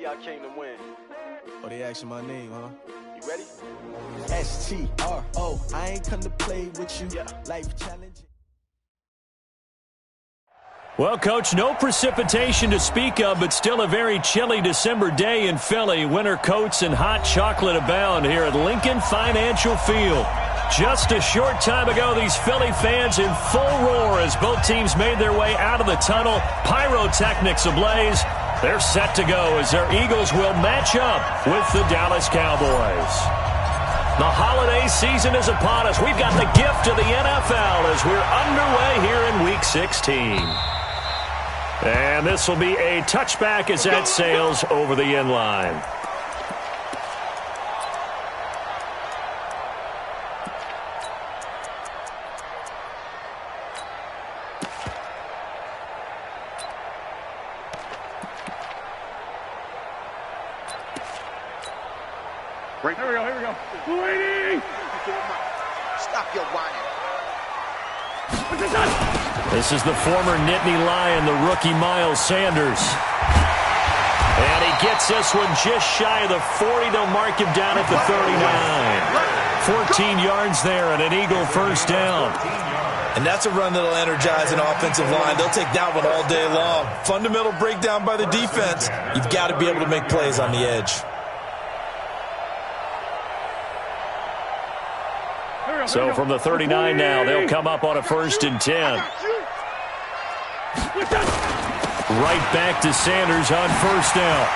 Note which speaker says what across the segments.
Speaker 1: I came to win.
Speaker 2: Oh, they asking my name, huh?
Speaker 1: You ready?
Speaker 2: STRO. I ain't come to play with you.
Speaker 1: Yeah.
Speaker 2: Life challenging.
Speaker 3: Well, Coach, no precipitation to speak of, but still a very chilly December day in Philly. Winter coats and hot chocolate abound here at Lincoln Financial Field. Just a short time ago, these Philly fans in full roar as both teams made their way out of the tunnel. Pyrotechnics ablaze. They're set to go as their Eagles will match up with the Dallas Cowboys. The holiday season is upon us. We've got the gift of the NFL as we're underway here in Week 16. And this will be a touchback as that sails over the end line.
Speaker 1: Here we go. Waiting! Stop your whining.
Speaker 3: This is the former Nittany Lion, the rookie Miles Sanders. And he gets this one just shy of the 40. They'll mark him down at the 39. 14 yards there and an Eagle first down.
Speaker 4: And that's a run that'll energize an offensive line. They'll take that one all day long. Fundamental breakdown by the defense. You've got to be able to make plays on the edge.
Speaker 3: So from the 39 now, they'll come up on a 1st and 10. Right back to Sanders on 1st down.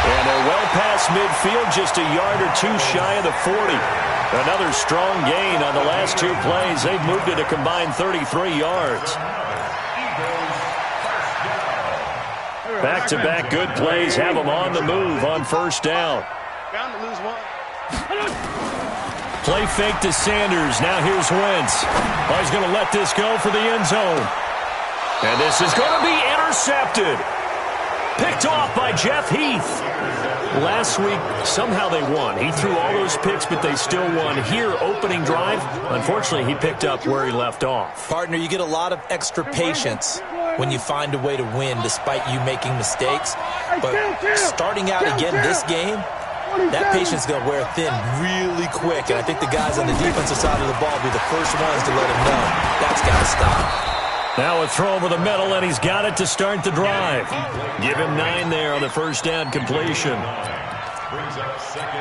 Speaker 3: And they're well past midfield, just a yard or two shy of the 40. Another strong gain on the last two plays. They've moved it a combined 33 yards. Back-to-back good plays have them on the move on 1st down.
Speaker 1: Bound to lose one.
Speaker 3: Play fake to Sanders. Now here's Wentz. Oh, he's going to let this go for the end zone. And this is going to be intercepted. Picked off by Jeff Heath. Last week, somehow they won. He threw all those picks, but they still won. Here, opening drive, unfortunately, he picked up where he left off.
Speaker 4: Partner, you get a lot of extra patience when you find a way to win despite you making mistakes. But starting out again this game, that patience is going to wear thin really quick, and I think the guys on the defensive side of the ball will be the first ones to let him know that's got to stop.
Speaker 3: Now a throw over the middle, and he's got it to start the drive. Give him 9 there on the 1st down completion.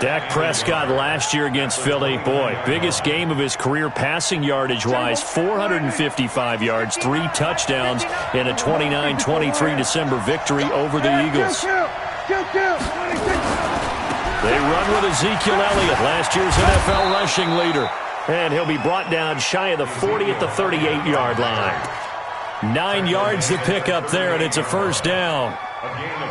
Speaker 3: Dak Prescott last year against Philly, boy, biggest game of his career passing yardage-wise, 455 yards, 3 touchdowns in a 29-23 December victory over the Eagles. They run with Ezekiel Elliott, last year's NFL rushing leader. And he'll be brought down shy of the 40 at the 38-yard line. 9 yards to pick up there, and it's a 1st down.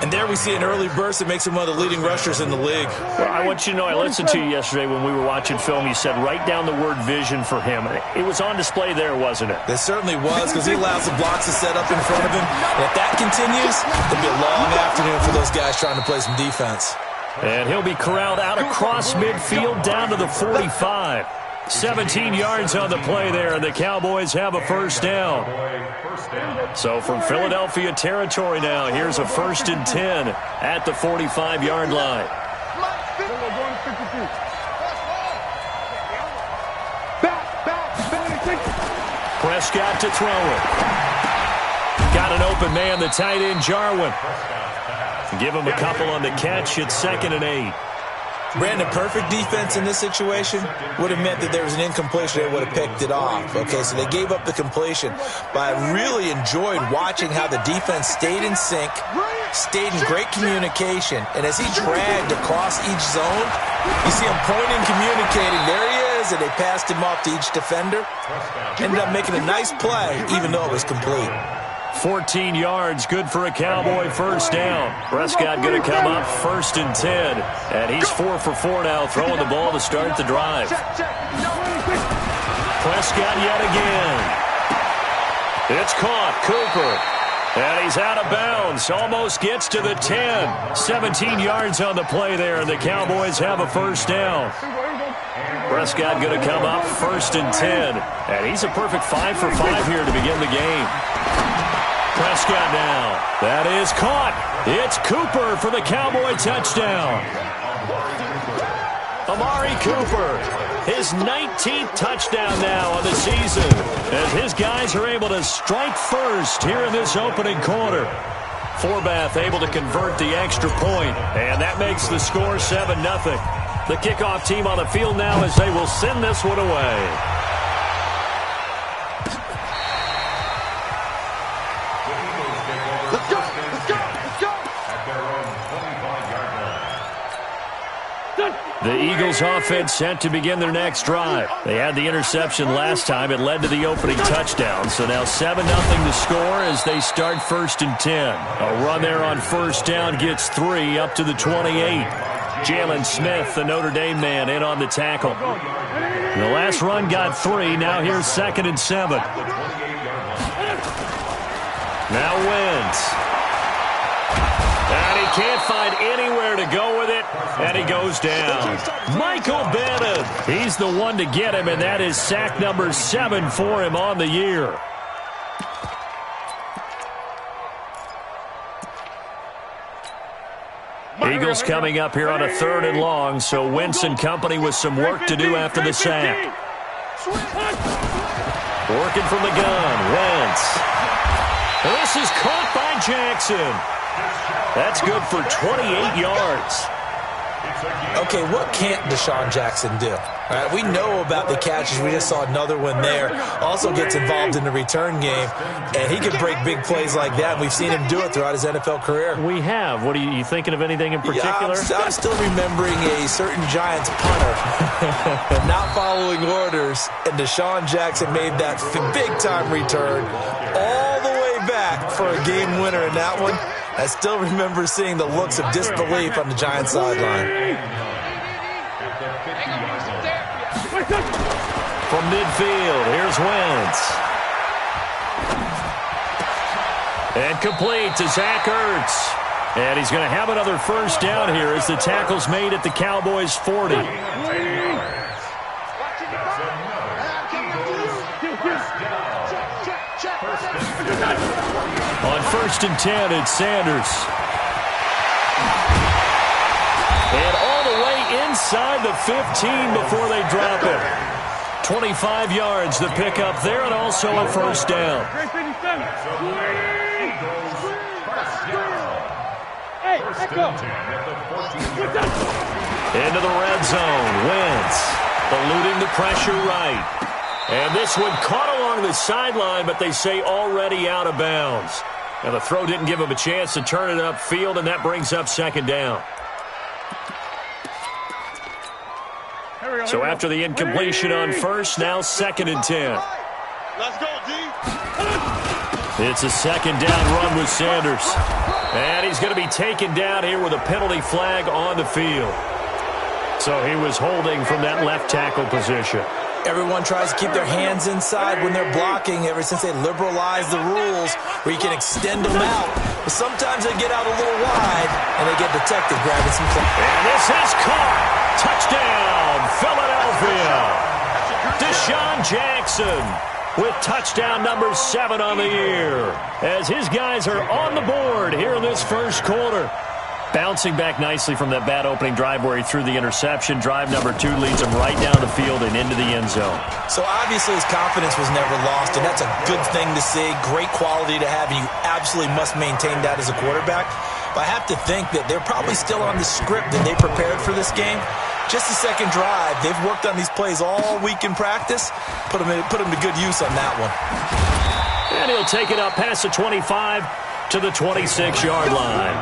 Speaker 4: And there we see an early burst that makes him one of the leading rushers in the league.
Speaker 3: Well, I want you to know, I listened to you yesterday when we were watching film. You said write down the word vision for him. It was on display there, wasn't it?
Speaker 4: It certainly was, because he allows the blocks to set up in front of him. And if that continues, it'll be a long afternoon for those guys trying to play some defense.
Speaker 3: And he'll be corralled out across midfield down to the 45. 17 yards on the play there, and the Cowboys have a 1st down. So from Philadelphia territory now, here's a 1st and 10 at the 45-yard line. Prescott to throw it. Got an open man, the tight end, Jarwin. Give him a couple on the catch. It's 2nd and 8.
Speaker 4: Brandon, perfect defense in this situation would have meant that there was an incompletion. They would have picked it off. Okay, so they gave up the completion. But I really enjoyed watching how the defense stayed in sync, stayed in great communication. And as he dragged across each zone, you see him pointing, communicating. There he is, and they passed him off to each defender. Ended up making a nice play, even though it was complete.
Speaker 3: 14 yards, good for a Cowboy 1st down. Prescott going to come up 1st and 10. And he's 4 for 4 now, throwing the ball to start the drive. Prescott yet again. It's caught, Cooper. And he's out of bounds, almost gets to the 10. 17 yards on the play there, and the Cowboys have a 1st down. Prescott going to come up 1st and 10. And he's a perfect 5 for 5 here to begin the game. Prescott now. That is caught. It's Cooper for the Cowboy touchdown. Amari Cooper, his 19th touchdown now on the season, as his guys are able to strike first here in this opening quarter. Forbath able to convert the extra point, and that makes the score 7-0. The kickoff team on the field now as they will send this one away.
Speaker 1: Let's go! Let's go! Let's go!
Speaker 3: The Eagles offense set to begin their next drive. They had the interception last time. It led to the opening touchdown. So now 7-0 to score as they start 1st and 10. A run there on first down gets 3 up to the 28. Jalen Smith, the Notre Dame man, in on the tackle. The last run got 3. Now here's 2nd and 7. Now Wentz. And he can't find anywhere to go with it, and he goes down. Michael Bennett, he's the one to get him, and that is sack number 7 for him on the year. Eagles coming up here on a 3rd and long, so Wentz and company with some work to do after the sack. Working from the gun, Wentz. This is caught by Jackson. That's good for 28 yards.
Speaker 4: Okay, what can't Deshaun Jackson do? All right, we know about the catches. We just saw another one there. Also gets involved in the return game, and he can break big plays like that. We've seen him do it throughout his NFL career.
Speaker 3: We have. What are you thinking of anything in particular?
Speaker 4: Yeah, I'm still remembering a certain Giants punter not following orders, and Deshaun Jackson made that big-time return all the way back for a game winner in that one. I still remember seeing the looks of disbelief on the Giants sideline.
Speaker 3: From midfield, here's Wentz. And complete to Zach Ertz. And he's going to have another first down here as the tackle's made at the Cowboys' 40. On 1st and 10, it's Sanders. And all the way inside the 15 before they drop it. 25 yards the pickup there, and also a first down. Into the red zone. Wentz eluding the pressure right. And this one caught along the sideline, but they say already out of bounds. And the throw didn't give him a chance to turn it upfield, and that brings up 2nd down. So after the incompletion on first, now 2nd and 10.
Speaker 1: Let's go, D.
Speaker 3: It's a 2nd down run with Sanders. And he's going to be taken down here with a penalty flag on the field. So he was holding from that left tackle position.
Speaker 4: Everyone tries to keep their hands inside when they're blocking ever since they liberalized the rules where you can extend them out. But sometimes they get out a little wide, and they get detected grabbing some play.
Speaker 3: And this is caught. Touchdown, Philadelphia. Deshaun Jackson with touchdown number 7 on the year as his guys are on the board here in this first quarter. Bouncing back nicely from that bad opening drive where he threw the interception. Drive number 2 leads him right down the field and into the end zone.
Speaker 4: So obviously his confidence was never lost, and that's a good thing to see. Great quality to have, and you absolutely must maintain that as a quarterback. But I have to think that they're probably still on the script that they prepared for this game. Just the second drive. They've worked on these plays all week in practice. Put them to good use on that one.
Speaker 3: And he'll take it up past the 25 to the 26-yard line.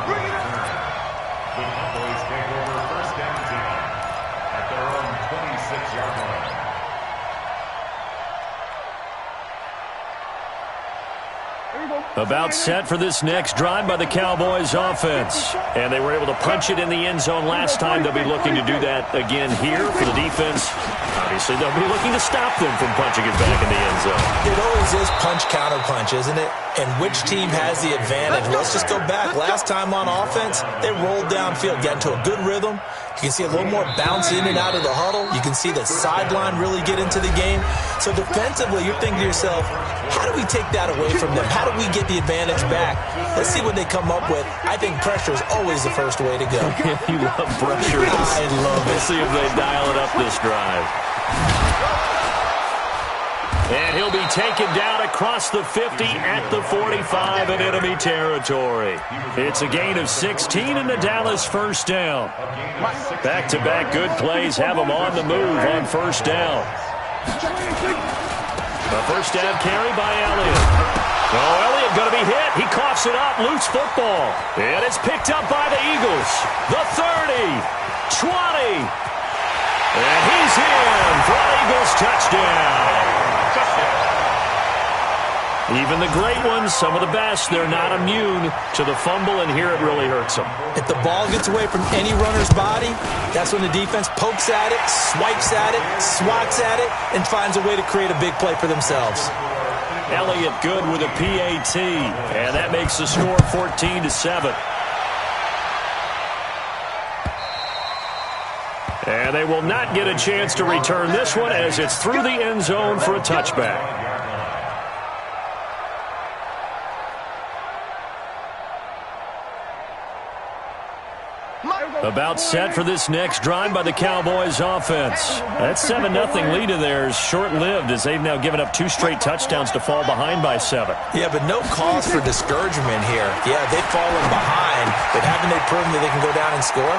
Speaker 3: About set for this next drive by the Cowboys offense. And they were able to punch it in the end zone last time. They'll be looking to do that again here for the defense. Obviously, they'll be looking to stop them from punching it back in the end zone.
Speaker 4: It always is punch-counter-punch, isn't it? And which team has the advantage? Let's just go back. Last time on offense, they rolled downfield, got into a good rhythm, You can see a little more bounce in and out of the huddle. You can see the sideline really get into the game. So defensively, you're thinking to yourself, how do we take that away from them? How do we get the advantage back? Let's see what they come up with. I think pressure is always the first way to go.
Speaker 3: You love pressure.
Speaker 4: I love it.
Speaker 3: We'll see if they dial it up this drive. And he'll be taken down across the 50 at the 45 in enemy territory. It's a gain of 16 in the Dallas first down. Back-to-back good plays have them on the move on first down. A first down carry by Elliott. Oh, Elliott going to be hit. He coughs it up. Loose football. And it's picked up by the Eagles. The 30, 20. And he's in for an Eagles touchdown. Even the great ones, some of the best, they're not immune to the fumble, and here it really hurts them.
Speaker 4: If the ball gets away from any runner's body, that's when the defense pokes at it, swipes at it, swats at it, and finds a way to create a big play for themselves.
Speaker 3: Elliott good with a PAT, and that makes the score 14-7. And they will not get a chance to return this one as it's through the end zone for a touchback. About set for this next drive by the Cowboys offense. That 7-0 lead of theirs short-lived as they've now given up 2 straight touchdowns to fall behind by 7.
Speaker 4: Yeah, but no cause for discouragement here. Yeah, they've fallen behind, but haven't they proven that they can go down and score?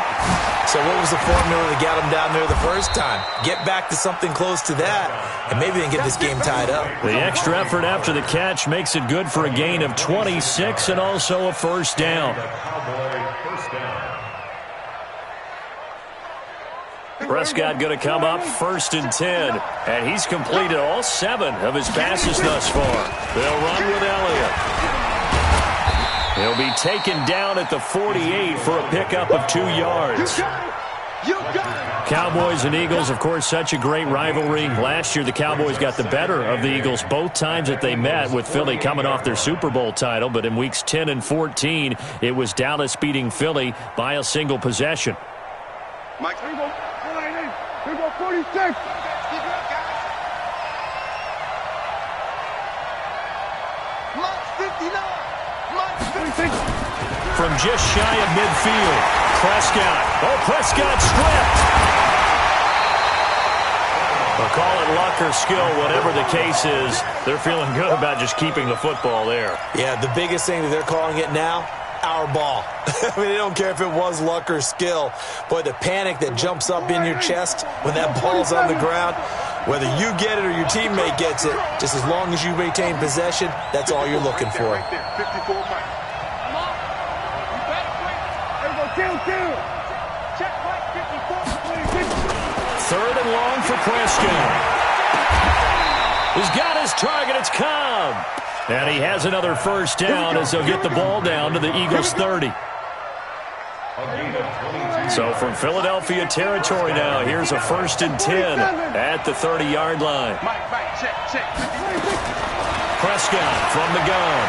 Speaker 4: So what was the formula that got them down there the first time? Get back to something close to that, and maybe they can get this game tied up.
Speaker 3: The extra effort after the catch makes it good for a gain of 26 and also a first down. Prescott going to come up 1st and 10, and he's completed all 7 of his passes thus far. They'll run with Elliott. He'll be taken down at the 48 for a pickup of 2 yards. Cowboys and Eagles, of course, such a great rivalry. Last year, the Cowboys got the better of the Eagles both times that they met, with Philly coming off their Super Bowl title. But in weeks 10 and 14, it was Dallas beating Philly by a single possession.
Speaker 1: Mike, here we go. Here we go, 46. Keep it up, guys. Mike 59. Mike 56.
Speaker 3: From just shy of midfield, Prescott. Oh, Prescott stripped. They'll call it luck or skill, whatever the case is. They're feeling good about just keeping the football there.
Speaker 4: Yeah, the biggest thing that they're calling it now, our ball. I mean, they don't care if it was luck or skill. Boy, the panic that jumps up in your chest when that ball's on the ground, whether you get it or your teammate gets it, just as long as you maintain possession, that's all you're looking for.
Speaker 1: Right there, 54 Mike. Come on. You better quick. There we go, kill. Check Mike 54.
Speaker 3: 3rd and long for Prescott. He's got his target. It's Cobb. And he has another first down as they'll get the ball down to the Eagles' 30. So from Philadelphia territory now, here's a 1st and 10 at the 30-yard line.
Speaker 1: Check.
Speaker 3: Prescott from the gun.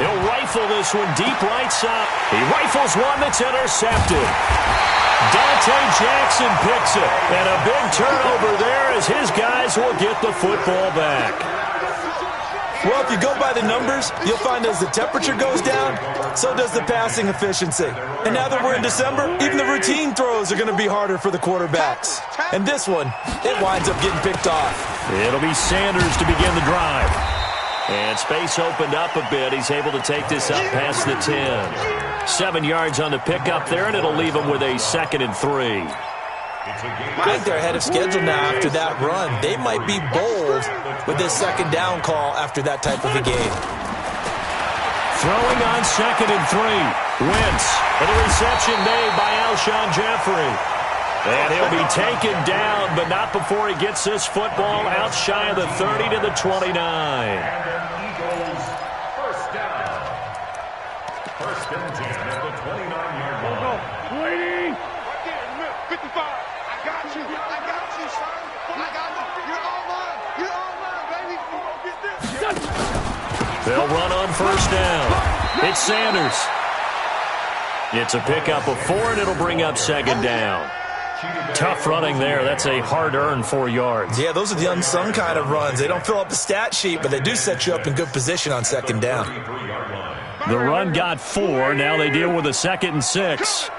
Speaker 3: He'll rifle this one deep right side. He rifles one that's intercepted. Dante Jackson picks it. And a big turnover there as his guys will get the football back.
Speaker 4: Well, if you go by the numbers, you'll find as the temperature goes down, so does the passing efficiency. And now that we're in December, even the routine throws are going to be harder for the quarterbacks. And this one, it winds up getting picked off.
Speaker 3: It'll be Sanders to begin the drive. And space opened up a bit. He's able to take this up past the 10. 7 yards on the pickup there, and it'll leave him with a 2nd and 3.
Speaker 4: I think they're ahead of schedule now after that run. They might be bold with this 2nd down call after that type of a game.
Speaker 3: Throwing on 2nd and 3. Wentz, and the reception made by Alshon Jeffrey. And he'll be taken down, but not before he gets this football out shy of the 30 to the 29.
Speaker 5: First down. 1st and 10 at the 29-yard line.
Speaker 1: Waiting. 55. I got you, son. I got you. You're all mine, baby. Get this.
Speaker 3: They'll run on 1st down. It's Sanders. It's a pickup of 4, and it'll bring up second down. Tough running there. That's a hard-earned 4 yards.
Speaker 4: Yeah, those are the unsung kind of runs. They don't fill up the stat sheet, but they do set you up in good position on second down.
Speaker 3: The run got 4. Now they deal with a 2nd and 6.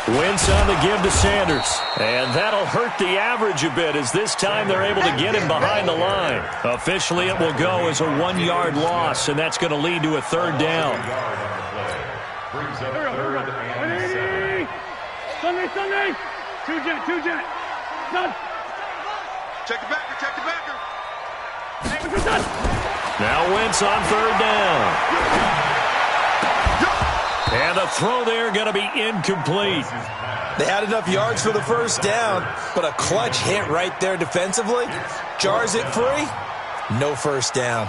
Speaker 3: Wentz on the give to Sanders. And that'll hurt the average a bit as this time they're able to get him behind the line. Officially, it will go as a 1-yard loss, and that's going to lead to a 3rd down.
Speaker 1: Sunday. Two jet. Done. Check the backer.
Speaker 3: Now Wentz on 3rd down. And the throw there going to be incomplete.
Speaker 4: They had enough yards for the 1st down, but a clutch hit right there defensively. Jars it free. No 1st down.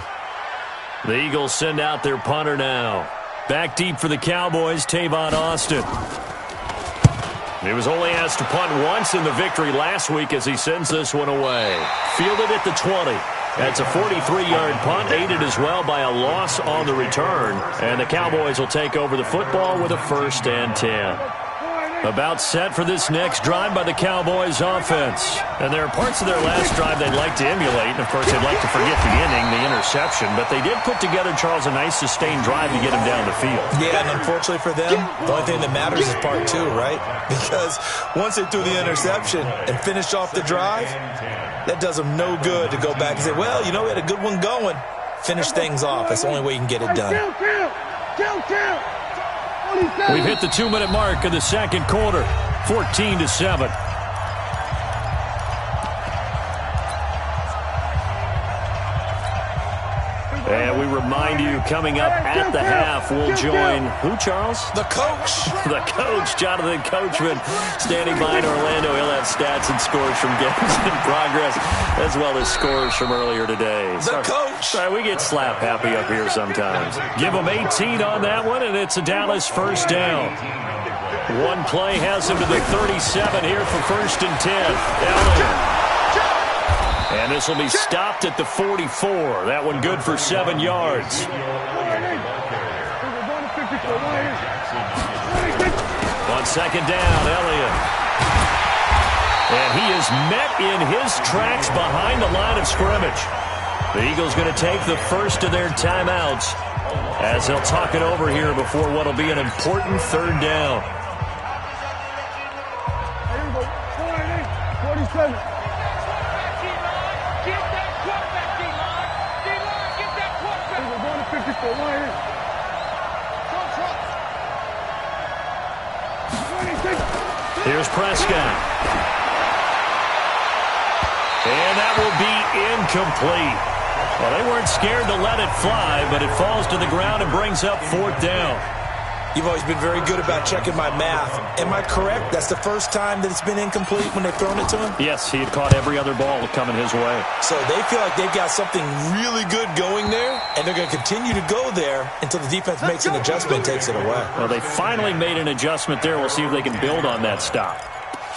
Speaker 3: The Eagles send out their punter now. Back deep for the Cowboys, Tavon Austin. He was only asked to punt once in the victory last week as he sends this one away. Fielded at the 20. That's a 43-yard punt, aided as well by a loss on the return. And the Cowboys will take over the football with a 1st and 10. About set for this next drive by the Cowboys offense. And there are parts of their last drive they'd like to emulate. And, of course, they'd like to forget the inning, the interception. But they did put together, Charles, a nice sustained drive to get him down the field.
Speaker 4: Yeah, and unfortunately for them, the only thing that matters is part 2, right? Because once they threw the interception and finished off the drive, that does them no good to go back and say, well, you know, we had a good one going. Finish things off. That's the only way you can get it done.
Speaker 3: We've hit the 2-minute mark of the 2nd quarter, 14-7. And we remind you, coming up at the half, we'll join who, Charles?
Speaker 4: The coach.
Speaker 3: The coach, Jonathan Coachman, standing by in Orlando. He'll have stats and scores from games in progress, as well as scores from earlier today.
Speaker 4: The coach.
Speaker 3: Sorry, we get slap happy up here sometimes. Give them 18 on that one, and it's a Dallas 1st down. One play has him to the 37 here for 1st and 10. Elliott. And this will be stopped at the 44. That one good for 7 yards. On 2nd down, Elliott. And he is met in his tracks behind the line of scrimmage. The Eagles going to take the first of their timeouts as they'll talk it over here before what will be an important 3rd down.
Speaker 1: 47.
Speaker 3: Here's Prescott. And that will be incomplete. Well, they weren't scared to let it fly, but it falls to the ground and brings up 4th down.
Speaker 4: You've always been very good about checking my math. Am I correct? That's the first time that it's been incomplete when they've thrown it to him?
Speaker 3: Yes, he had caught every other ball coming his way.
Speaker 4: So they feel like they've got something really good going there, and they're going to continue to go there until the defense makes an adjustment and takes it away.
Speaker 3: Well, they finally made an adjustment there. We'll see if they can build on that stop.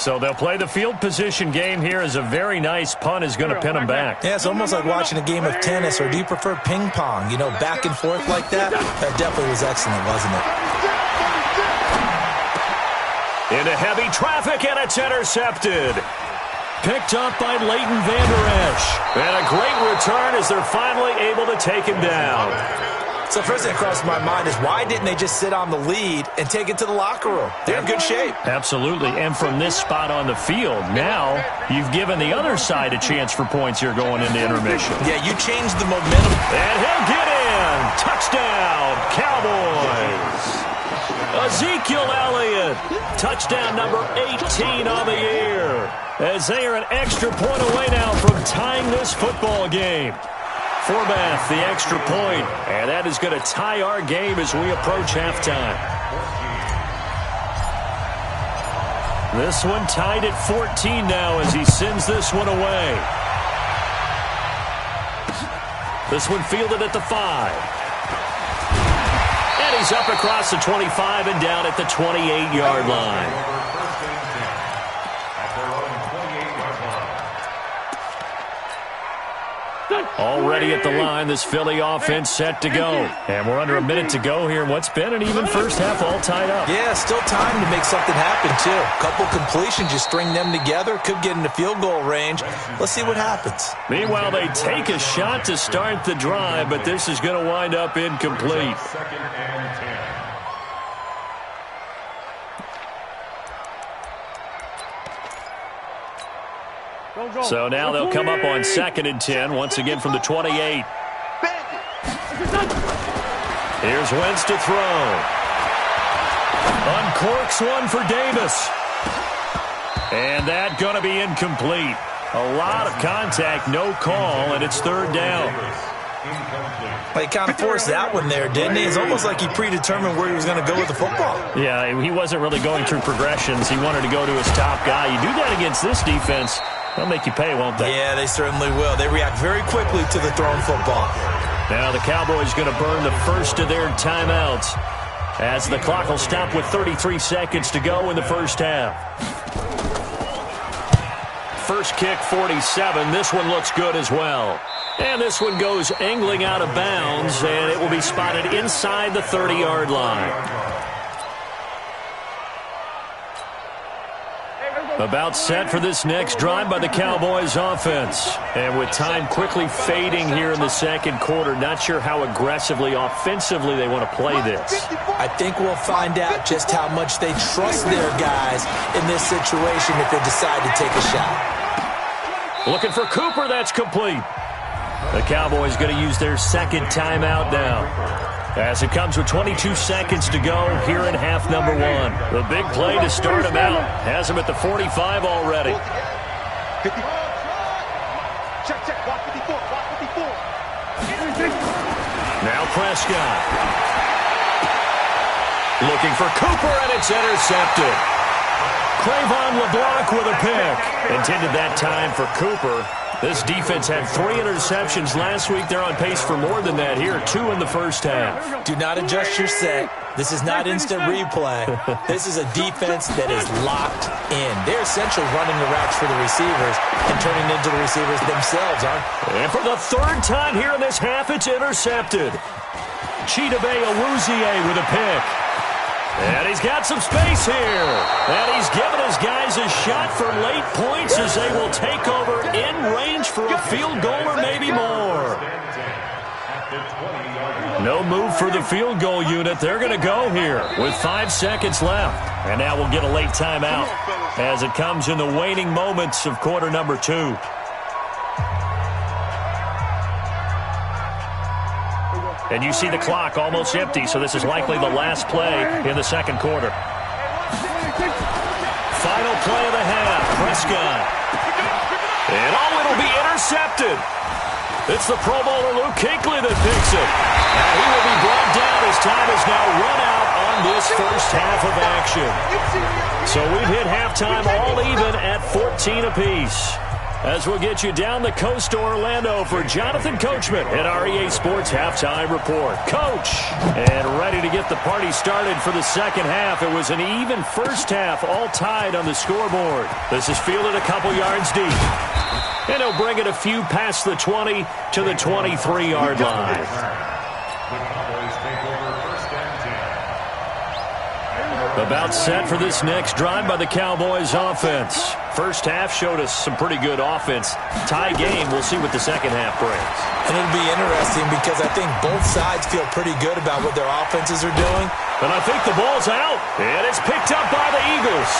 Speaker 3: So they'll play the field position game here as a very nice punt is going to pin them back.
Speaker 4: Yeah, it's almost like watching a game of tennis, or do you prefer ping pong? You know, back and forth like that? That definitely was excellent, wasn't it?
Speaker 3: Into heavy traffic, and it's intercepted. Picked up by Leighton Vander Esch. And a great return as they're finally able to take him down.
Speaker 4: So first thing that crosses my mind is, why didn't they just sit on the lead and take it to the locker room? They're in good shape.
Speaker 3: Absolutely. And from this spot on the field, now you've given the other side a chance for points here going into intermission.
Speaker 4: Yeah, you changed the momentum.
Speaker 3: And he'll get in. Touchdown, Cowboys. Ezekiel Elliott, touchdown number 18 on the year, as they are an extra point away now from tying this football game. Forbath, the extra point, and that is going to tie our game as we approach halftime. This one tied at 14 now as he sends this one away. This one fielded at the 5. And he's up across the 25 and down at the 28-yard line. Already at the line, this Philly offense set to go. And we're under a minute to go here in what's been an even first half, all tied up.
Speaker 4: Yeah, still time to make something happen, too. Couple completions, you string them together, could get into field goal range. Let's see what happens.
Speaker 3: Meanwhile, they take a shot to start the drive, but this is going to wind up incomplete.
Speaker 5: Second and 10.
Speaker 3: So now they'll come up on 2nd and 10, once again from the 28. Here's Wentz to throw. Uncorks one for Davis. And that going to be incomplete. A lot of contact, no call, and it's 3rd down.
Speaker 4: He kind of forced that one there, didn't he? It's almost like he predetermined where he was going to go with the football.
Speaker 3: Yeah, he wasn't really going through progressions. He wanted to go to his top guy. You do that against this defense, they'll make you pay, won't they?
Speaker 4: Yeah, they certainly will. They react very quickly to the thrown football.
Speaker 3: Now the Cowboys going to burn the first of their timeouts as the clock will stop with 33 seconds to go in the first half. First kick, 47. This one looks good as well. And this one goes angling out of bounds, and it will be spotted inside the 30-yard line. About set for this next drive by the Cowboys offense. And with time quickly fading here in the second quarter, not sure how aggressively, offensively they want to play this.
Speaker 4: I think we'll find out just how much they trust their guys in this situation if they decide to take a shot.
Speaker 3: Looking for Cooper, that's complete. The Cowboys going to use their second timeout now, as it comes with 22 seconds to go here in half number 1. The big play to start him out. Has him at the 45 already. Now Prescott. Looking for Cooper, and it's intercepted. Cravon LeBlanc with a pick. Intended that time for Cooper. This defense had 3 interceptions last week. They're on pace for more than that here, 2 in the first half.
Speaker 4: Do not adjust your set. This is not instant replay. This is a defense that is locked in. They're essentially running the routes for the receivers and turning into the receivers themselves, aren't they?
Speaker 3: And for the 3rd time here in this half, it's intercepted. Chidobe Awuzie with a pick. And he's got some space here. And he's given his guys a shot for late points as they will take over in range for a field goal or maybe more. No move for the field goal unit. They're going to go here with 5 seconds left. And now we'll get a late timeout as it comes in the waning moments of quarter number 2. And you see the clock almost empty, so this is likely the last play in the second quarter. Final play of the half, Prescott. And it'll be intercepted. It's the Pro Bowler Luke Kuechly that picks it. And he will be brought down as time is now run out on this first half of action. So we've hit halftime all even at 14 apiece. As we'll get you down the coast to Orlando for Jonathan Coachman at our EA Sports Halftime Report. Coach, and ready to get the party started for the second half. It was an even first half, all tied on the scoreboard. This is fielded a couple yards deep. And he'll bring it a few past the 20 to the 23-yard line. About set for this next drive by the Cowboys offense. First half showed us some pretty good offense. Tie game, we'll see what the second half brings.
Speaker 4: And it'll be interesting because I think both sides feel pretty good about what their offenses are doing.
Speaker 3: And I think the ball's out. And it's picked up by the Eagles.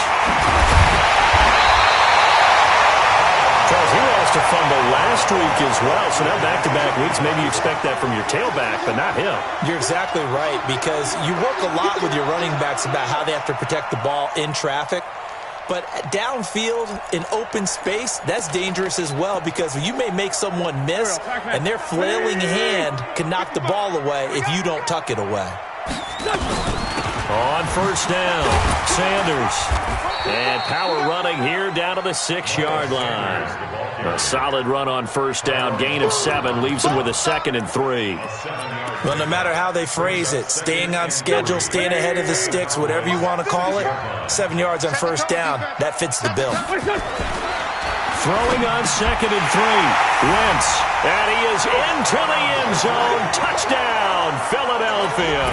Speaker 3: Charles, he lost a fumble last week as well, so now back-to-back weeks, maybe you expect that from your tailback, but not him.
Speaker 4: You're exactly right, because you work a lot with your running backs about how they have to protect the ball in traffic, but downfield in open space, that's dangerous as well, because you may make someone miss, and their flailing hand can knock the ball away if you don't tuck it away.
Speaker 3: On first down, Sanders. And power running here down to the 6-yard line. A solid run on first down. Gain of 7 leaves him with a 2nd and 3.
Speaker 4: Well, no matter how they phrase it, staying on schedule, staying ahead of the sticks, whatever you want to call it, 7 yards on first down, that fits the bill.
Speaker 3: Throwing on 2nd and 3. Wentz. And he is into the end zone. Touchdown, Philadelphia.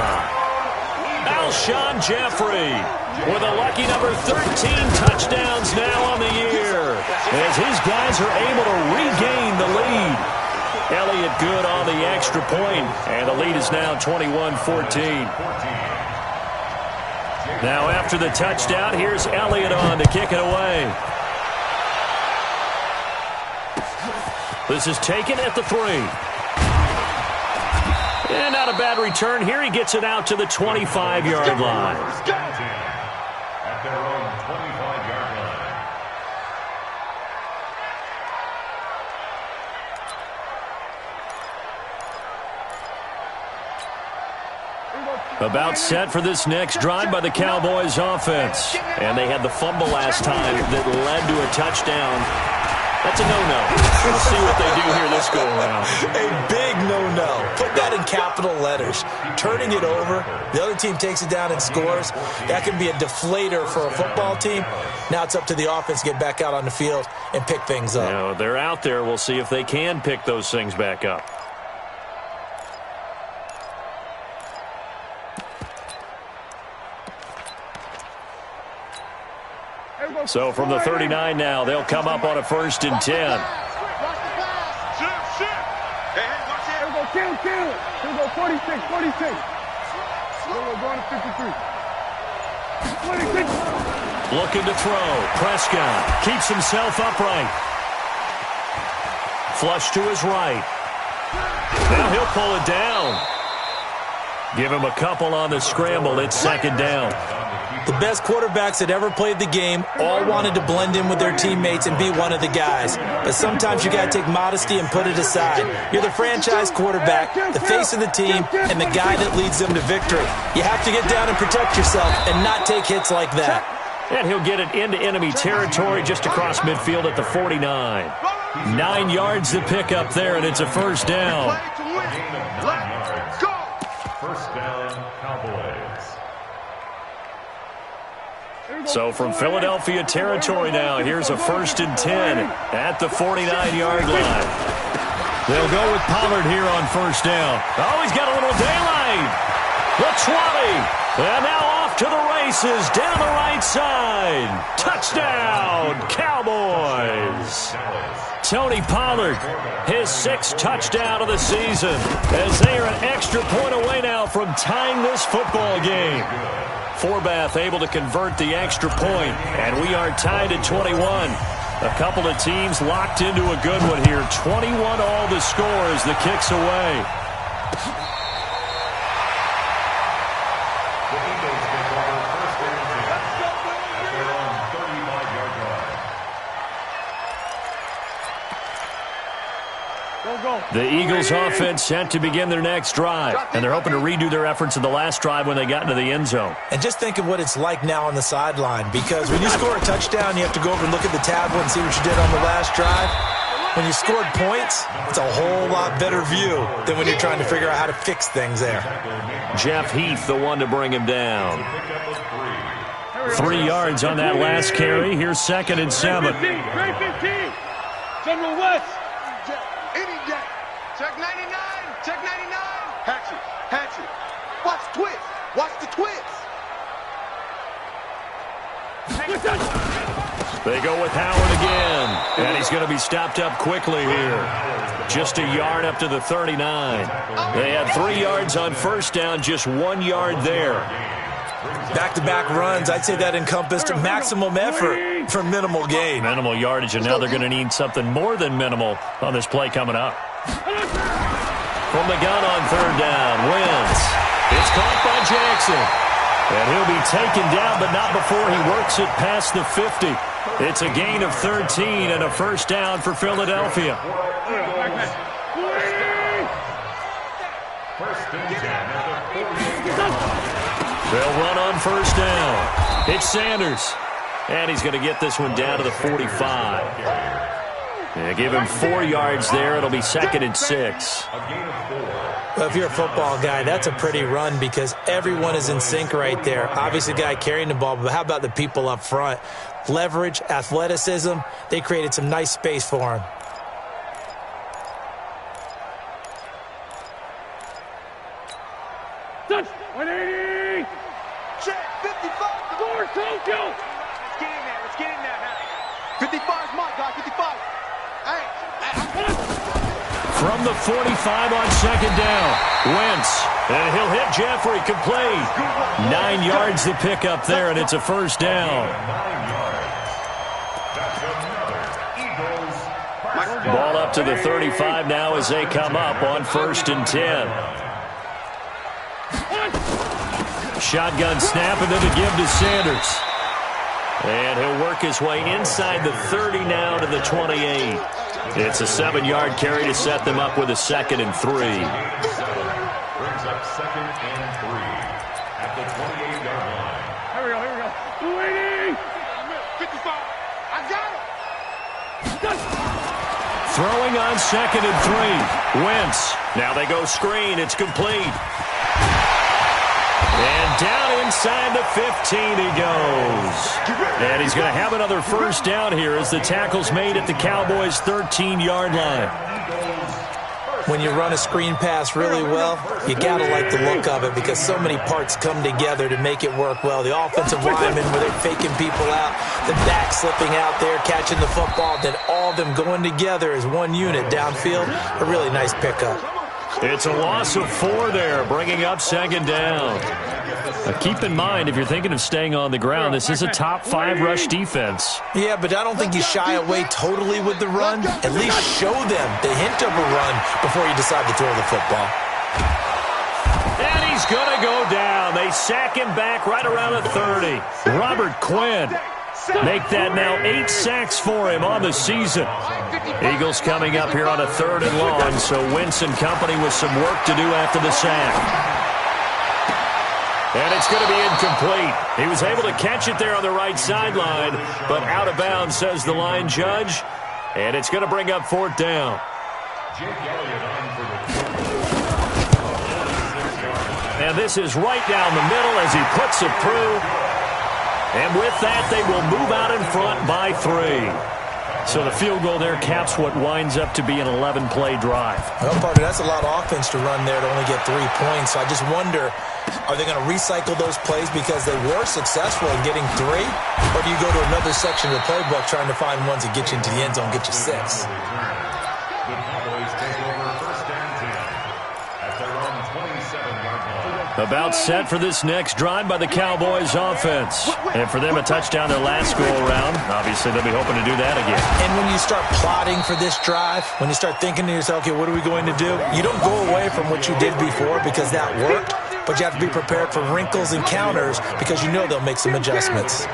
Speaker 3: Alshon Jeffrey with a lucky number 13 touchdowns now on the year as his guys are able to regain the lead. Elliott good on the extra point, and the lead is now 21-14. Now after the touchdown, here's Elliott on to kick it away. This is taken at the 3. And not a bad return here. He gets it out to the 25-yard line.
Speaker 5: At their own 25-yard line.
Speaker 3: About set for this next drive by the Cowboys offense. And they had the fumble last time that led to a touchdown. That's a no-no. We'll see what they do here this go-around.
Speaker 4: A big no-no. Put that in capital letters. Turning it over, the other team takes it down and scores. That can be a deflator for a football team. Now it's up to the offense to get back out on the field and pick things up.
Speaker 3: You know, they're out there. We'll see if they can pick those things back up. So from the 39 now, they'll come up on a 1st and 10.
Speaker 1: Here we go, kill. Here we go, 46. Here we go, going to 53. 26.
Speaker 3: Looking to throw. Prescott keeps himself upright. Flush to his right. Now he'll pull it down. Give him a couple on the scramble. It's 2nd down.
Speaker 4: The best quarterbacks that ever played the game all wanted to blend in with their teammates and be one of the guys. But sometimes you got to take modesty and put it aside. You're the franchise quarterback, the face of the team, and the guy that leads them to victory. You have to get down and protect yourself and not take hits like that.
Speaker 3: And he'll get it into enemy territory just across midfield at the 49. 9 yards to pick up there, and it's a 1st down.
Speaker 1: Let's go.
Speaker 5: 1st down, Cowboys.
Speaker 3: So from Philadelphia territory now, here's a 1st and 10 at the 49-yard line. They'll go with Pollard here on 1st down. Oh, he's got a little daylight. The 20. And now off to the races down the right side. Touchdown, Cowboys. Tony Pollard, his 6th touchdown of the season, as they are an extra point away now from tying this football game. Forbath able to convert the extra point, and we are tied at 21. A couple of teams locked into a good one here. 21 all the score as the kick's away.
Speaker 5: The Eagles take over 1st and 10 at their own 35-yard line.
Speaker 3: The Eagles offense set to begin their next drive, and they're hoping to redo their efforts in the last drive when they got into the end zone.
Speaker 4: And just think of what it's like now on the sideline, because when you score a touchdown, you have to go over and look at the tablet and see what you did on the last drive. When you scored points, it's a whole lot better view than when you're trying to figure out how to fix things there.
Speaker 3: Jeff Heath, the one to bring him down. 3 yards on that last carry. Here's 2nd and 7.
Speaker 1: Great 15. General West. Any day. Check 99. Check 99. Hatchet. Watch the twist. Watch the twist.
Speaker 3: They go with Howard again, and he's going to be stopped up quickly here. Just a yard up to the 39. They had 3 yards on 1st down, just 1 yard there.
Speaker 4: Back-to-back runs, I'd say that encompassed maximum effort for minimal gain.
Speaker 3: Minimal yardage, and now they're going to need something more than minimal on this play coming up. From the gun on 3rd down, Wentz. It's caught by Jackson. And he'll be taken down, but not before he works it past the 50. It's a gain of 13 and a 1st down for Philadelphia.
Speaker 5: 1st and 10 at the 48.
Speaker 3: They'll run on 1st down. It's Sanders. And he's going to get this one down to the 45. Yeah, give him 4 yards there. It'll be 2nd and 6.
Speaker 4: Well, if you're a football guy, that's a pretty run because everyone is in sync right there. Obviously, the guy carrying the ball, but how about the people up front? Leverage, athleticism, they created some nice space for him.
Speaker 1: Check, 55. Let's get in there. Let's get in there. 55 is my guy. 55.
Speaker 3: From the 45 on second down, Wentz. And he'll hit Jeffrey, complete. 9 yards to pick up there, and it's a first down.
Speaker 5: 9 yards. That's another Eagles.
Speaker 3: Ball up to the 35 now as they come up on 1st and 10. Shotgun snap, and then to give to Sanders. And he'll work his way inside the 30 now to the 28. It's a 7-yard carry to set them up with a 2nd and 3.
Speaker 5: Brings up 2nd and 3 at the 28-yard line.
Speaker 1: Here we go. 55. I got him.
Speaker 3: Throwing on 2nd and 3. Wentz. Now they go screen. It's complete. And down inside the 15 he goes. And he's going to have another first down here as the tackle's made at the Cowboys' 13-yard line.
Speaker 4: When you run a screen pass really well, you got to like the look of it because so many parts come together to make it work well. The offensive linemen, where they're faking people out, the back slipping out there, catching the football, then all of them going together as one unit downfield. A really nice pickup.
Speaker 3: It's a loss of 4 there, bringing up 2nd down. Now keep in mind, if you're thinking of staying on the ground, this is a top 5 rush defense.
Speaker 4: Yeah, but I don't think you shy away totally with the run. At least show them the hint of a run before you decide to throw the football.
Speaker 3: And he's going to go down. They sack him back right around the 30. Robert Quinn. Make that now 8 sacks for him on the season. Eagles coming up here on a 3rd and long, so Wentz and company with some work to do after the sack. And it's going to be incomplete. He was able to catch it there on the right sideline, but out of bounds, says the line judge. And it's going to bring up 4th down. And this is right down the middle as he puts it through. And with that, they will move out in front by 3. So the field goal there caps what winds up to be an 11-play drive.
Speaker 4: Well, partner, that's a lot of offense to run there to only get 3 points. So I just wonder, are they going to recycle those plays because they were successful in getting 3? Or do you go to another section of the playbook trying to find ones that get you into the end zone, get you 6?
Speaker 5: The Cowboys take over 1st and 10 at their own 27-yard line.
Speaker 3: About set for this next drive by the Cowboys offense. And for them, a touchdown their last go-around. Obviously, they'll be hoping to do that again.
Speaker 4: And when you start plotting for this drive, when you start thinking to yourself, okay, what are we going to do? You don't go away from what you did before because that worked, but you have to be prepared for wrinkles and counters because you know they'll make some adjustments.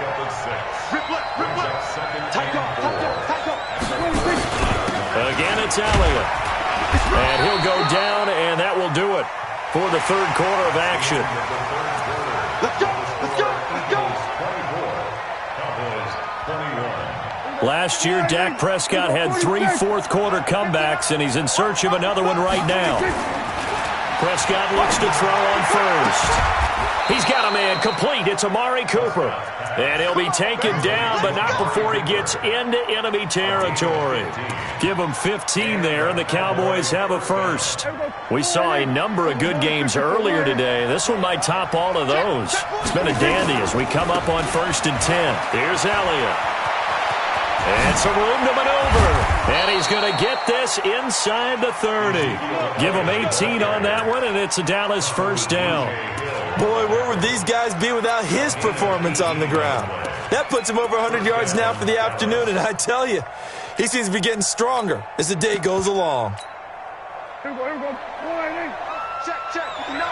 Speaker 3: Again, it's Elliott. And he'll go down, and that will do it for the 3rd quarter of action.
Speaker 1: Let's go.
Speaker 3: Last year, Dak Prescott had 3 fourth-quarter comebacks, and he's in search of another one right now. Prescott looks to throw on first. He's got a man complete. It's Amari Cooper. And he'll be taken down, but not before he gets into enemy territory. Give him 15 there, and the Cowboys have a first. We saw a number of good games earlier today. This one might top all of those. It's been a dandy as we come up on 1st and 10. Here's Elliott. And some room to maneuver. And he's going to get this inside the 30. Give him 18 on that one, and it's a Dallas first down.
Speaker 4: Boy, where would these guys be without his performance on the ground? That puts him over 100 yards now for the afternoon, and I tell you, he seems to be getting stronger as the day goes along.
Speaker 1: Here we go. Check. No.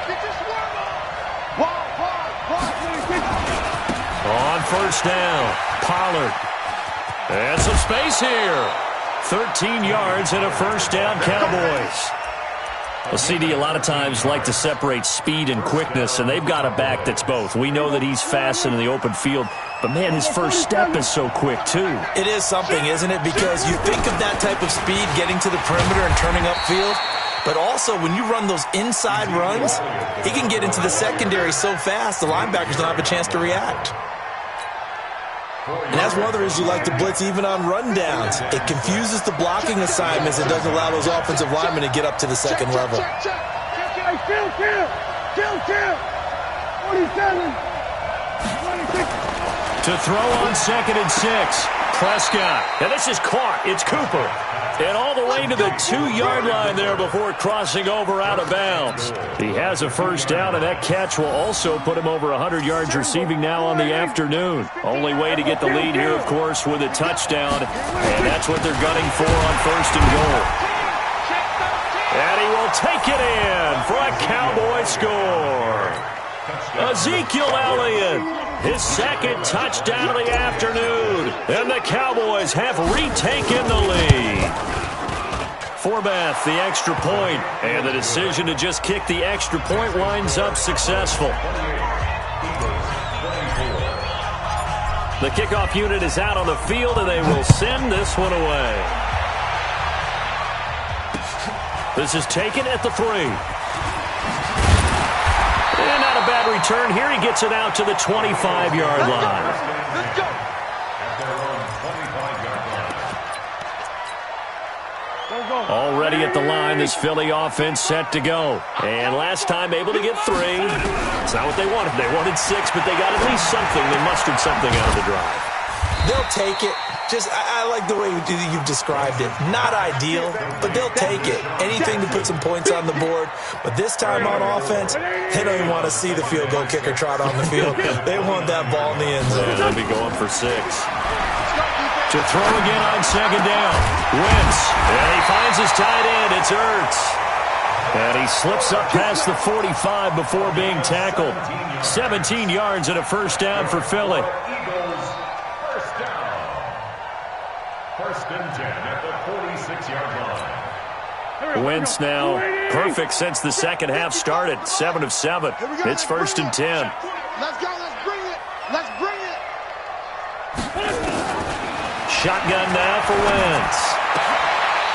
Speaker 1: Get this one on.
Speaker 3: On first down, Pollard. And some space here. 13 yards and a first down, Cowboys. Well, CD, a lot of times like to separate speed and quickness, and they've got a back that's both. We know that he's fast in the open field, but, man, his first step is so quick, too.
Speaker 4: It is something, isn't it? Because you think of that type of speed getting to the perimeter and turning upfield, but also when you run those inside runs, he can get into the secondary so fast the linebackers don't have a chance to react. And that's one of the reasons you like to blitz even on rundowns. It confuses the blocking assignments. It doesn't allow those offensive linemen to get up to the second level.
Speaker 1: Kill, 47. 26.
Speaker 3: To throw on 2nd and 6. Prescott. And this is caught. It's Cooper. And all the way to the 2-yard line there before crossing over out of bounds. He has a first down, and that catch will also put him over 100 yards receiving now on the afternoon. Only way to get the lead here, of course, with a touchdown. And that's what they're gunning for on 1st and goal. And he will take it in for a Cowboy score. Ezekiel Elliott. His 2nd touchdown of the afternoon. And the Cowboys have retaken the lead. Forbath, the extra point. And the decision to just kick the extra point winds up successful. The kickoff unit is out on the field, and they will send this one away. This is taken at the 3. And not a bad return here. He gets it out to the 25-yard line.
Speaker 1: Let's go.
Speaker 3: Already at the line, this Philly offense set to go. And last time able to get 3. It's not what they wanted. They wanted 6, but they got at least something. They mustered something out of the drive.
Speaker 4: They'll take it. I like the way you've described it. Not ideal, but they'll take it. Anything to put some points on the board. But this time on offense, they don't even want to see the field goal kicker trot on the field. They want that ball in the end zone.
Speaker 3: Yeah, they'll be going for 6. To throw again on 2nd down. Wentz. And he finds his tight end. It's Ertz. And he slips up past the 45 before being tackled. 17 yards and a first down for Philly.
Speaker 5: First and 10 at the 46-yard line.
Speaker 3: Wentz now perfect since the second half started. 7 of 7. It's 1st and 10.
Speaker 1: Let's go. Let's bring it. Let's bring it.
Speaker 3: Shotgun now for Wentz.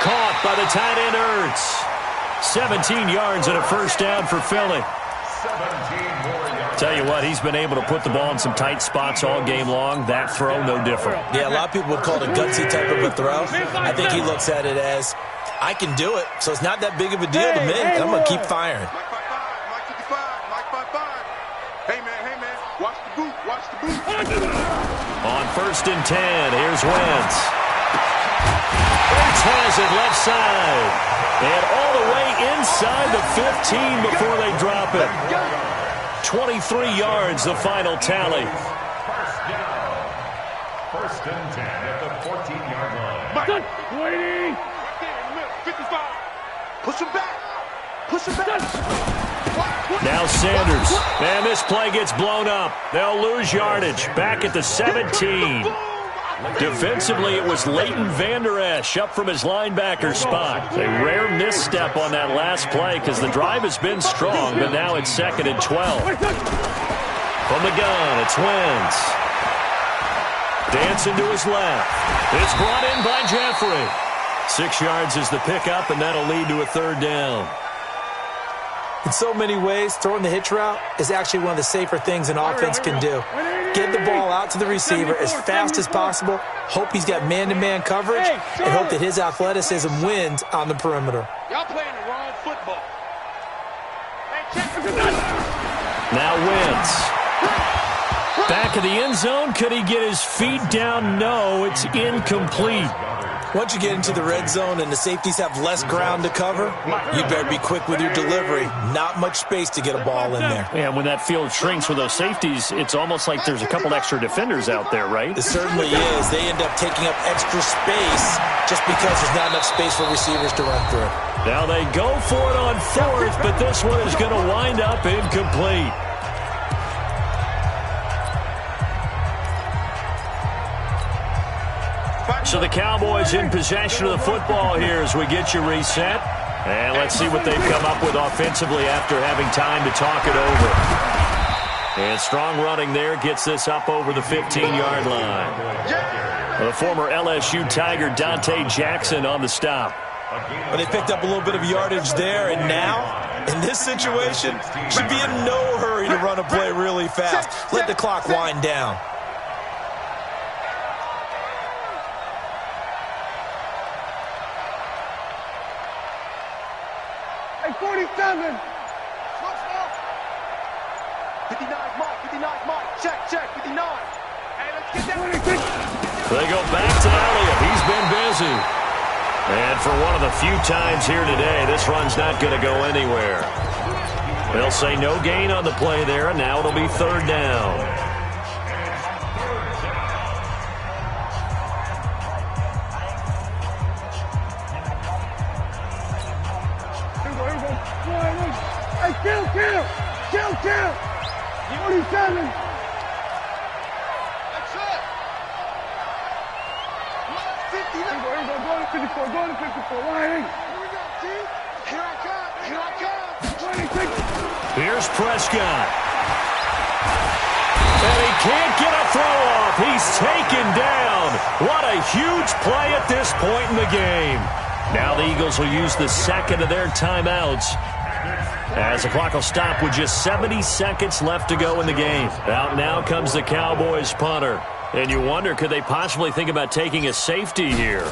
Speaker 3: Caught by the tight end Ertz. 17 yards and a first down for Philly.
Speaker 5: 17 more yards.
Speaker 3: Tell you what, he's been able to put the ball in some tight spots all game long. That throw, no different.
Speaker 4: Yeah, a lot of people would call it a gutsy type of a throw. I think he looks at it as, I can do it, so it's not that big of a deal to me, and I'm going to keep firing.
Speaker 1: Mike 55, Mike 55. Hey, man, watch the boot, watch the boot.
Speaker 3: On 1st and 10, here's Wentz. Wentz has it left side. And all the way inside the 15 before they drop it. 23 yards, the final tally.
Speaker 5: First down. 1st and 10 at the 14-yard line.
Speaker 1: Mike, waiting. 55. Push him back. Push him back.
Speaker 3: Now Sanders. And this play gets blown up. They'll lose yardage. Back at the 17. Defensively, it was Leighton Vander Esch up from his linebacker spot. A rare misstep on that last play because the drive has been strong, but now it's 2nd and 12. From the gun, it's Wentz. Dancing to his left. It's brought in by Jeffrey. 6 yards is the pickup, and that'll lead to a 3rd down.
Speaker 4: In so many ways, throwing the hitch route is actually one of the safer things an offense can do. Get the ball out to the receiver as fast as possible, hope he's got man-to-man coverage, and hope that his athleticism wins on the perimeter.
Speaker 1: Y'all playing the wrong football.
Speaker 3: Now Wentz. Back of the end zone. Could he get his feet down? No, it's incomplete.
Speaker 4: Once you get into the red zone and the safeties have less ground to cover, you better be quick with your delivery. Not much space to get a ball in there.
Speaker 3: Yeah, when that field shrinks with those safeties, it's almost like there's a couple extra defenders out there, right?
Speaker 4: It certainly is. They end up taking up extra space just because there's not enough space for receivers to run through.
Speaker 3: Now they go for it on 4th, but this one is going to wind up incomplete. So the Cowboys in possession of the football here as we get you reset. And let's see what they've come up with offensively after having time to talk it over. And strong running there gets this up over the 15-yard line. The former LSU Tiger Dante Jackson on the stop.
Speaker 4: Well, they picked up a little bit of yardage there, and now, in this situation, should be in no hurry to run a play really fast. Let the clock wind down.
Speaker 1: Hey, 47. 59's Mike, 59's Mike. Check, 59. Hey, let's get that.
Speaker 3: They go back to Elliott. He's been busy. And for one of the few times here today, this run's not going to go anywhere. They'll say no gain on the play there, and now it'll be third down.
Speaker 1: Kill! 47! That's it! 50! Go to 54, Here we go, see? Here I come! 26!
Speaker 3: Here's Prescott. And he can't get a throw off. He's taken down. What a huge play at this point in the game. Now the Eagles will use the second of their timeouts, as the clock will stop with just 70 seconds left to go in the game. Out now comes the Cowboys punter. And you wonder, could they possibly think about taking a safety here?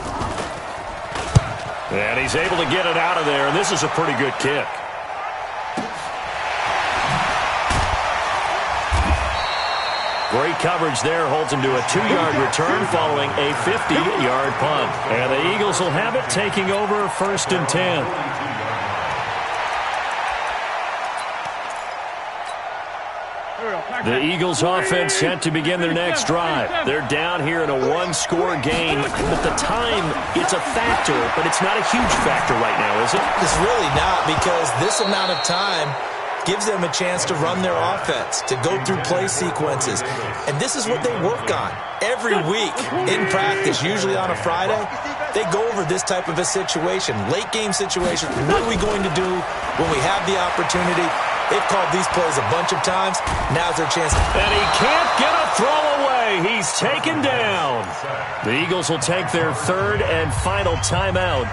Speaker 3: And he's able to get it out of there, and this is a pretty good kick. Great coverage there, holds him to a 2-yard return following a 50-yard punt. And the Eagles will have it, taking over 1st and 10. The Eagles offense set to begin their next drive. They're down here in a 1-score game, but the time, it's a factor, but it's not a huge factor right now, is it?
Speaker 4: It's really not, because this amount of time gives them a chance to run their offense, to go through play sequences. And this is what they work on every week in practice, usually on a Friday. They go over this type of a situation, late game situation. What are we going to do when we have the opportunity? They've called these plays a bunch of times. Now's their chance.
Speaker 3: And he can't get a throw away. He's taken down. The Eagles will take their third and final timeout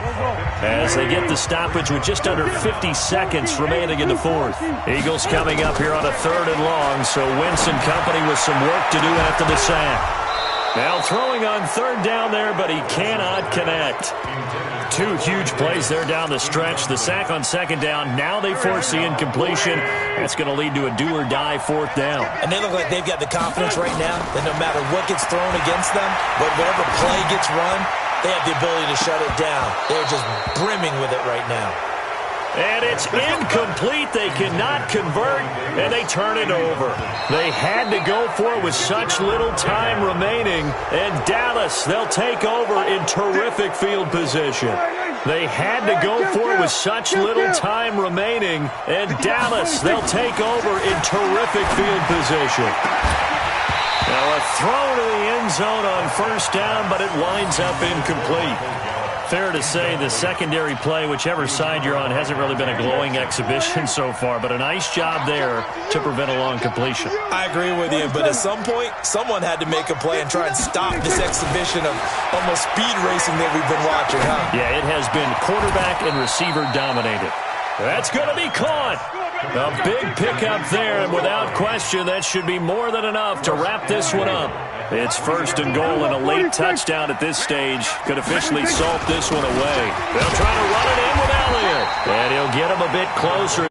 Speaker 3: as they get the stoppage with just under 50 seconds remaining in the fourth. Eagles coming up here on a 3rd and long, so Wentz and company with some work to do after the sack. Now throwing on 3rd down there, but he cannot connect. 2 huge plays there down the stretch. The sack on 2nd down. Now they force the incompletion. That's going to lead to a do-or-die 4th down.
Speaker 4: And they look like they've got the confidence right now that no matter what gets thrown against them, whatever play gets run, they have the ability to shut it down. They're just brimming with it right now.
Speaker 3: And it's incomplete. They cannot convert, and they turn it over. They had to go for it with such little time remaining, and Dallas, they'll take over in terrific field position. They had to go for it with such little time remaining, and Dallas, they'll take over in terrific field position. Now a throw to the end zone on 1st down, but it winds up incomplete. Fair to say the secondary play, whichever side you're on, hasn't really been a glowing exhibition so far, but a nice job there to prevent a long completion.
Speaker 4: I agree with you, but at some point, someone had to make a play and try and stop this exhibition of almost speed racing that we've been watching, huh?
Speaker 3: Yeah, it has been quarterback and receiver dominated. That's going to be caught. A big pickup there, and without question, that should be more than enough to wrap this one up. It's 1st and goal, and a late touchdown at this stage could officially salt this one away. They'll try to run it in with Elliott, and he'll get him a bit closer.